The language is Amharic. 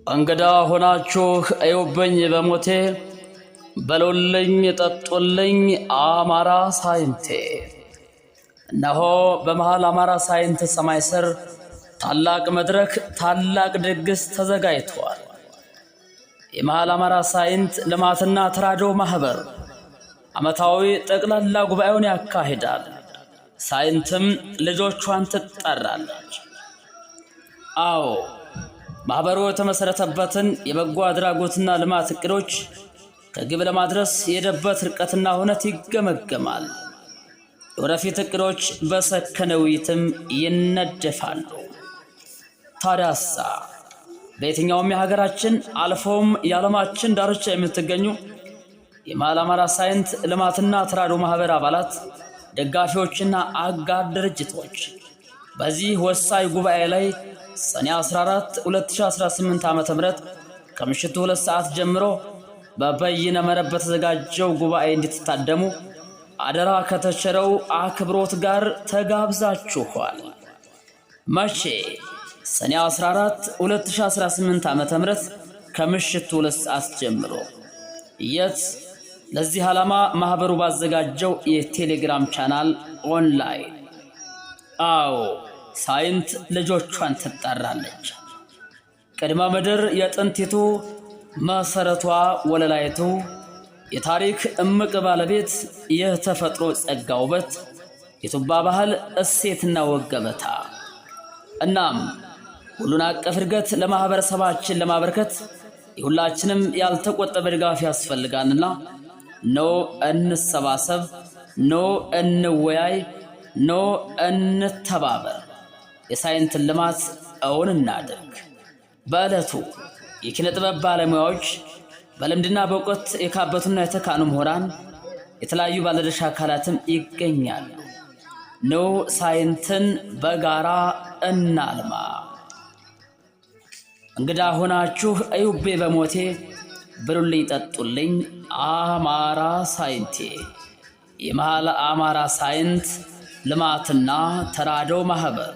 እንግዳ ሆናችሁ እዩብኝ በሞቴ በሉልኝ ጠጡልኝ አማራ ሳይንቴ። እነሆ በመሃል አማራ ሳይንት ሰማይ ስር ታላቅ መድረክ ታላቅ ድግስ ተዘጋጅቷል። የመሃል አማራ ሳይንት ልማትና ተራድኦ ማህበር ዓመታዊ ጠቅላላ ጉባኤውን ያካሂዳል። ሳይንትም ልጆቿን ትጠራለች። አዎ ማህበሩ የተመሰረተበትን የበጎ አድራጎትና ልማት እቅዶች ከግብ ለማድረስ የሄደበት ርቀትና ሁነት ይገመገማል። የወደፊት እቅዶች በሰከነ ውይይትም ይነደፋሉ። ታዲያሳ በየትኛውም የሀገራችን አልፎም የዓለማችን ዳርቻ የምትገኙ የመሃል አማራ ሳይንት ልማትና ተራድኦ ማህበር አባላት፣ ደጋፊዎችና አጋር ድርጅቶች በዚህ ወሳኝ ጉባኤ ላይ ሰኔ 14 2018 ዓ.ም ከምሽቱ 2 ሰዓት ጀምሮ በበይነ መረብ በተዘጋጀው ጉባኤ እንድትታደሙ አደራ ከተቸረው አክብሮት ጋር ተጋብዛችኋል። መቼ? ሰኔ 14 2018 ዓ.ም ከምሽቱ 2 ሰዓት ጀምሮ። የት? ለዚህ ዓላማ ማህበሩ ባዘጋጀው የቴሌግራም ቻናል ኦንላይን። አዎ ሳይንት ልጆቿን ትጠራለች። ቅድመ ምድር የጥንቲቱ መሰረቷ ወለላይቱ የታሪክ እምቅ ባለቤት የተፈጥሮ ጸጋ ውበት የቱባ ባህል እሴትና ወገበታ። እናም ሁሉን አቀፍ እድገት ለማህበረሰባችን ለማበርከት የሁላችንም ያልተቆጠበ ድጋፍ ያስፈልጋልና ኖ እንሰባሰብ፣ ኖ እንወያይ፣ ኖ እንተባበር። የሳይንትን ልማት እውን እናድርግ። በዕለቱ የኪነ ጥበብ ባለሙያዎች በልምድና በእውቀት የካበቱና የተካኑ ምሁራን፣ የተለያዩ ባለድርሻ አካላትም ይገኛሉ። ኖ ሳይንትን በጋራ እናልማ። እንግዳ ሆናችሁ እዩቤ በሞቴ ብሉልኝ ጠጡልኝ አማራ ሳይንቴ። የመሃል አማራ ሳይንት ልማትና ተራድኦ ማህበር